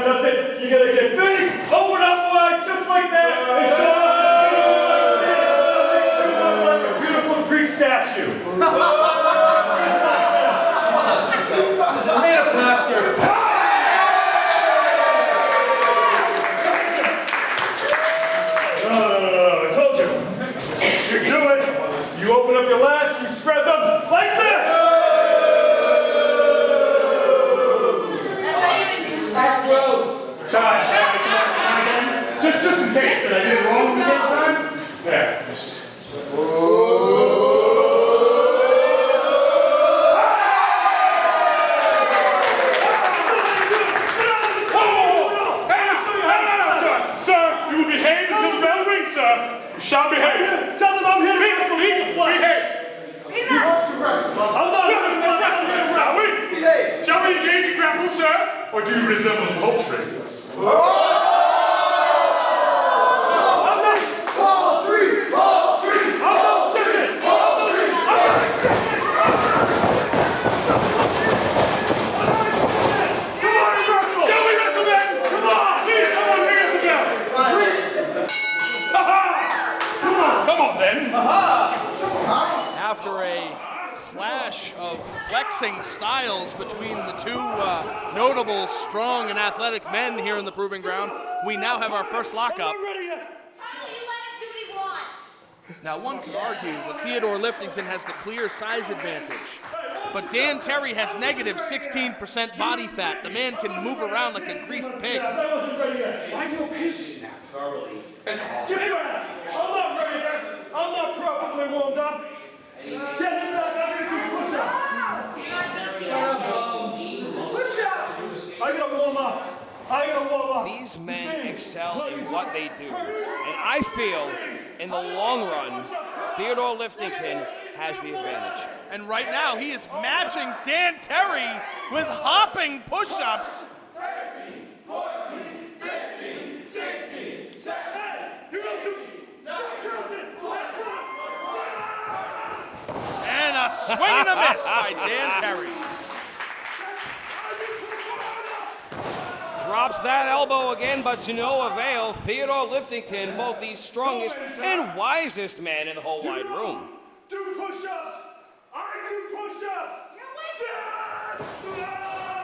friend does it, you gotta get big, open up wide, just like that, and show up like a beautiful Greek statue. Made of plaster. No, I told you. You do it, you open up your lats, you spread them like this. Just in case, did I do it wrong the next time? Yeah. Sir, you will behave until the bell rings, sir. You shall behave. Tell them I'm here. Behave. I'm not here. Shall we engage in grapple, sir? Or do you resemble poultry? After a clash of flexing styles between the two notable, strong, and athletic men here in the Proving Ground, we now have our first lockup. Now, one could argue that Theodore Liftington has the clear size advantage, but Dan Terry has negative 16% body fat. The man can move around like a greased pig. Why do you pitch now thoroughly? I'm not properly warmed up. Get him back, I'm gonna do push-ups. Push-ups! I gotta warm up. These men excel in what they do. And I feel, in the long run, Theodore Liftington has the advantage. And right now, he is matching Dan Terry with hopping push-ups. 13, 14, 15, 16, 17. You don't do and a swing and a miss by Dan Terry. Drops that elbow again, but to no avail. Theodore Liftington, both the strongest and wisest man in the whole wide room. Do push-ups! I do push-ups!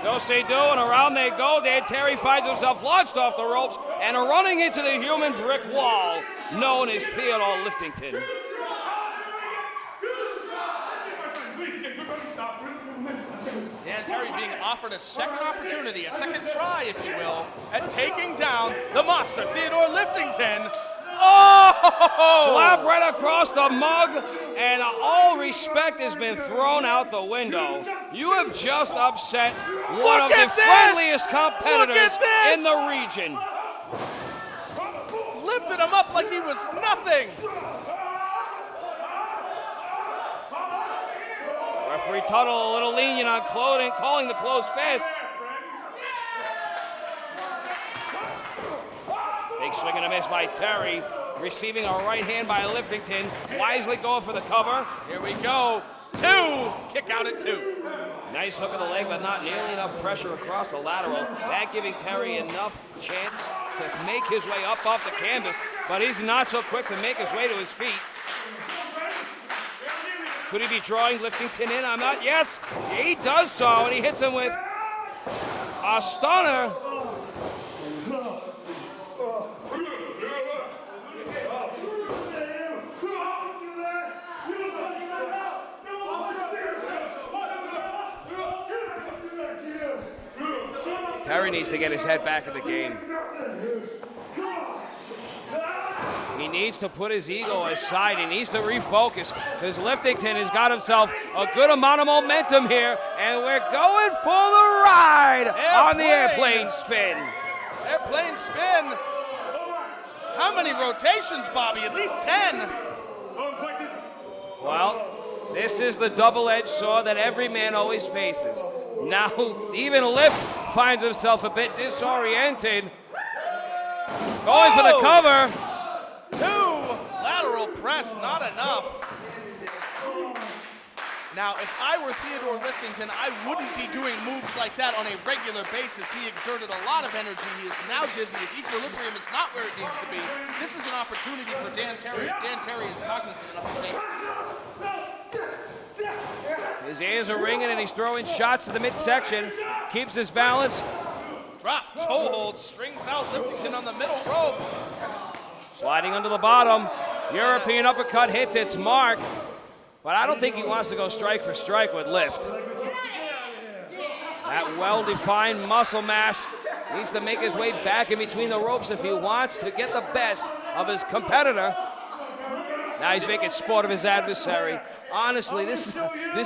So they do, and around they go. Dan Terry finds himself launched off the ropes and running into the human brick wall known as Theodore Liftington. Dan Terry being offered a second opportunity, a second try, if you will, at taking down the monster, Theodore Liftington. Oh! Slap right across the mug, and all respect has been thrown out the window. You have just upset one of the friendliest competitors in the region. Lifted him up like he was nothing. Referee Tuttle a little lenient on calling the closed fist. Big swing and a miss by Terry. Receiving a right hand by Liftington. Wisely going for the cover. Here we go. 2. Kick out at 2. Nice hook of the leg, but not nearly enough pressure across the lateral. That giving Terry enough chance to make his way up off the canvas, but he's not so quick to make his way to his feet. Could he be drawing Liftington in? I'm not. Yes, he does so, and he hits him with a stunner. Terry needs to get his head back in the game. He needs to put his ego aside. He needs to refocus because Liftington has got himself a good amount of momentum here, and we're going for the ride on the airplane spin. Airplane spin. How many rotations, Bobby? At least 10. Well, this is the double-edged sword that every man always faces. Now, even Lift finds himself a bit disoriented. Going for the cover. 2. Lateral press, not enough. Now, if I were Theodore Liftington, I wouldn't be doing moves like that on a regular basis. He exerted a lot of energy. He is now dizzy. His equilibrium is not where it needs to be. This is an opportunity for Dan Terry. Dan Terry is cognizant enough to take it. His ears are ringing and he's throwing shots to the midsection. Keeps his balance. Drop, toe hold, strings out Liftington on the middle rope. Sliding under the bottom. European uppercut hits its mark. But I don't think he wants to go strike for strike with Lift. That well-defined muscle mass needs to make his way back in between the ropes if he wants to get the best of his competitor. Now he's making sport of his adversary. Honestly, this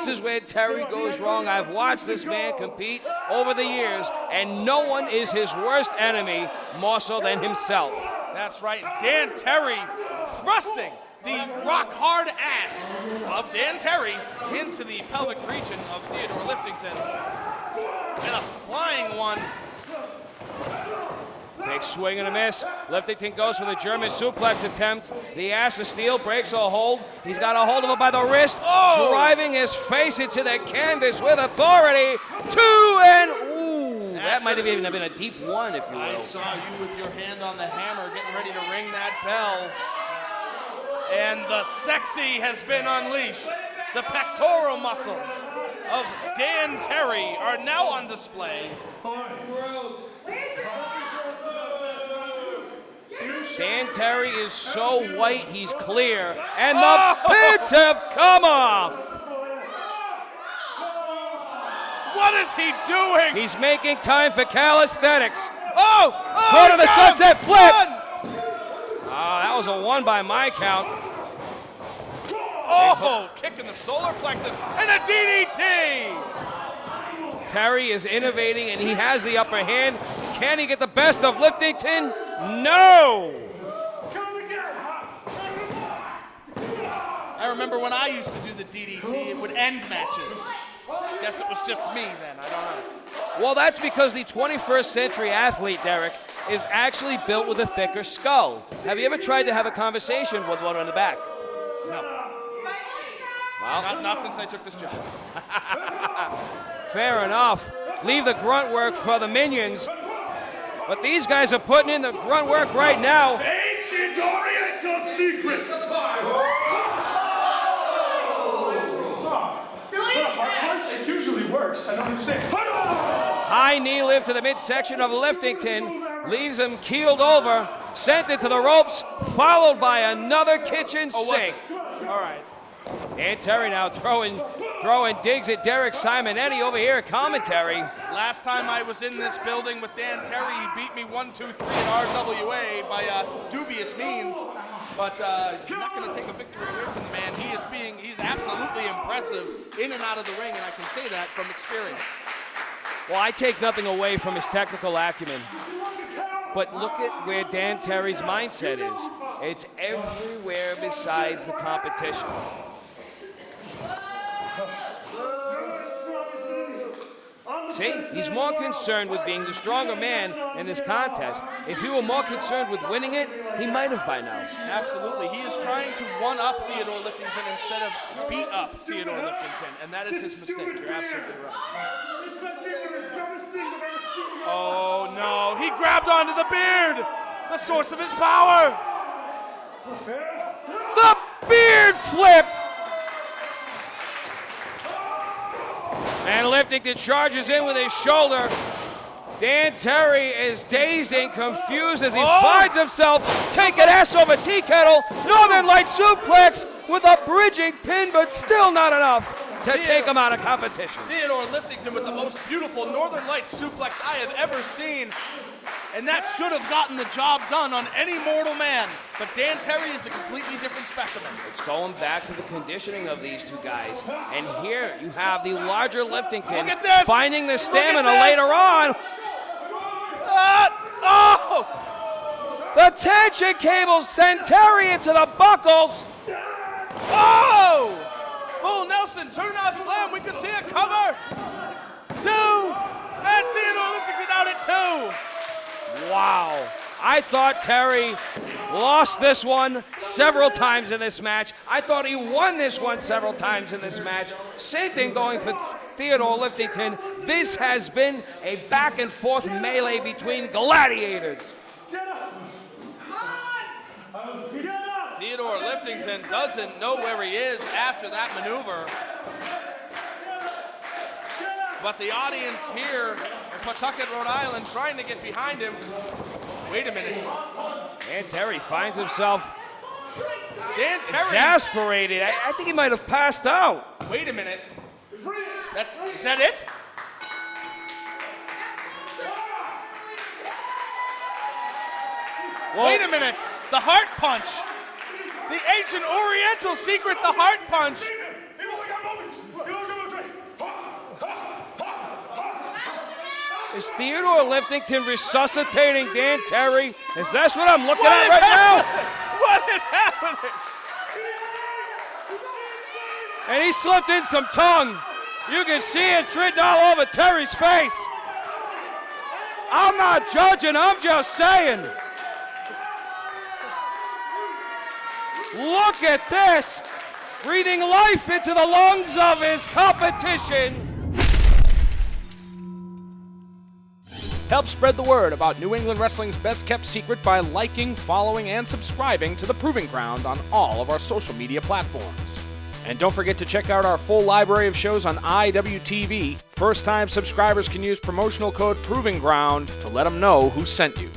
is where Terry goes wrong. I've watched this man compete over the years, and no one is his worst enemy more so than himself. That's right. Dan Terry thrusting the rock-hard ass of Dan Terry into the pelvic region of Theodore Liftington. And a flying one. Big swing and a miss. Liftington goes for the German suplex attempt. The ass of steel breaks a hold. He's got a hold of it by the wrist, driving his face into the canvas with authority. 2 and ooh, that might have even been a deep 1, if you will. I saw you with your hand on the hammer getting ready to ring that bell. And the sexy has been unleashed. The pectoral muscles of Dan Terry are now on display. Dan Terry is so white, he's clear. And the pins have come off. What is he doing? He's making time for calisthenics. Oh, Go to the sunset flip. That was a 1 by my count. Oh, kicking the solar plexus and a DDT. Terry is innovating and he has the upper hand. Can he get the best of Liftington? No! I remember when I used to do the DDT, it would end matches. Guess it was just me then, I don't know. Well, that's because the 21st century athlete, Derek, is actually built with a thicker skull. Have you ever tried to have a conversation with one on the back? No. Well, Not since I took this job. fair enough. Leave the grunt work for the minions. But these guys are putting in the grunt work right now. Ancient Oriental secrets. It usually works. I don't understand. High knee lift to the midsection of Liftington. Leaves him keeled over. Sent it to the ropes. Followed by another kitchen sink. All right. And Terry now throwing digs at Derek Simonetti over here at commentary. Last time I was in this building with Dan Terry, he beat me 1-2-3 at RWA by dubious means. But you're not going to take a victory away from the man. He's absolutely impressive in and out of the ring, and I can say that from experience. Well, I take nothing away from his technical acumen. But look at where Dan Terry's mindset is. It's everywhere besides the competition. See, he's more concerned with being the stronger man in this contest. If he were more concerned with winning it, he might have by now. Absolutely. He is trying to one-up Theodore Liftington instead of beat up Theodore Liftington, and that is his mistake. You're absolutely right. This might be one of the dumbest things I've ever seen. Oh, no. He grabbed onto the beard, the source of his power. The beard flip! And Liftington charges in with his shoulder. Dan Terry is dazed and confused as he finds himself taking S over tea kettle. Northern Light suplex with a bridging pin, but still not enough to take him out of competition. Theodore Liftington with the most beautiful Northern Lights suplex I have ever seen. And that should have gotten the job done on any mortal man. But Dan Terry is a completely different specimen. It's going back to the conditioning of these two guys. And here you have the larger Liftington Look at this. finding the stamina later on. The tension cables send Terry into the buckles. Oh! Full Nelson, turn out slam. We could see a cover. 2. And Theodore Liftington out at 2. Wow. I thought Terry lost this one several times in this match. I thought he won this one several times in this match. Same thing going for Theodore Liftington. This has been a back and forth melee between gladiators. Theodore Liftington doesn't know where he is after that maneuver. But the audience here in Pawtucket, Rhode Island, trying to get behind him. Wait a minute. Dan Terry finds himself Dan Terry. exasperated. I think he might have passed out. Wait a minute. Is that it? Well, Wait a minute. The heart punch. The ancient Oriental secret, the heart punch. is Theodore Liftington resuscitating Dan Terry? Is that what I'm looking at right now? What is happening? And he slipped in some tongue. You can see it written all over Terry's face. I'm not judging, I'm just saying. Look at this. Breathing life into the lungs of his competition. Help spread the word about New England Wrestling's best-kept secret by liking, following, and subscribing to The Proving Ground on all of our social media platforms. And don't forget to check out our full library of shows on IWTV. First-time subscribers can use promotional code Proving Ground to let them know who sent you.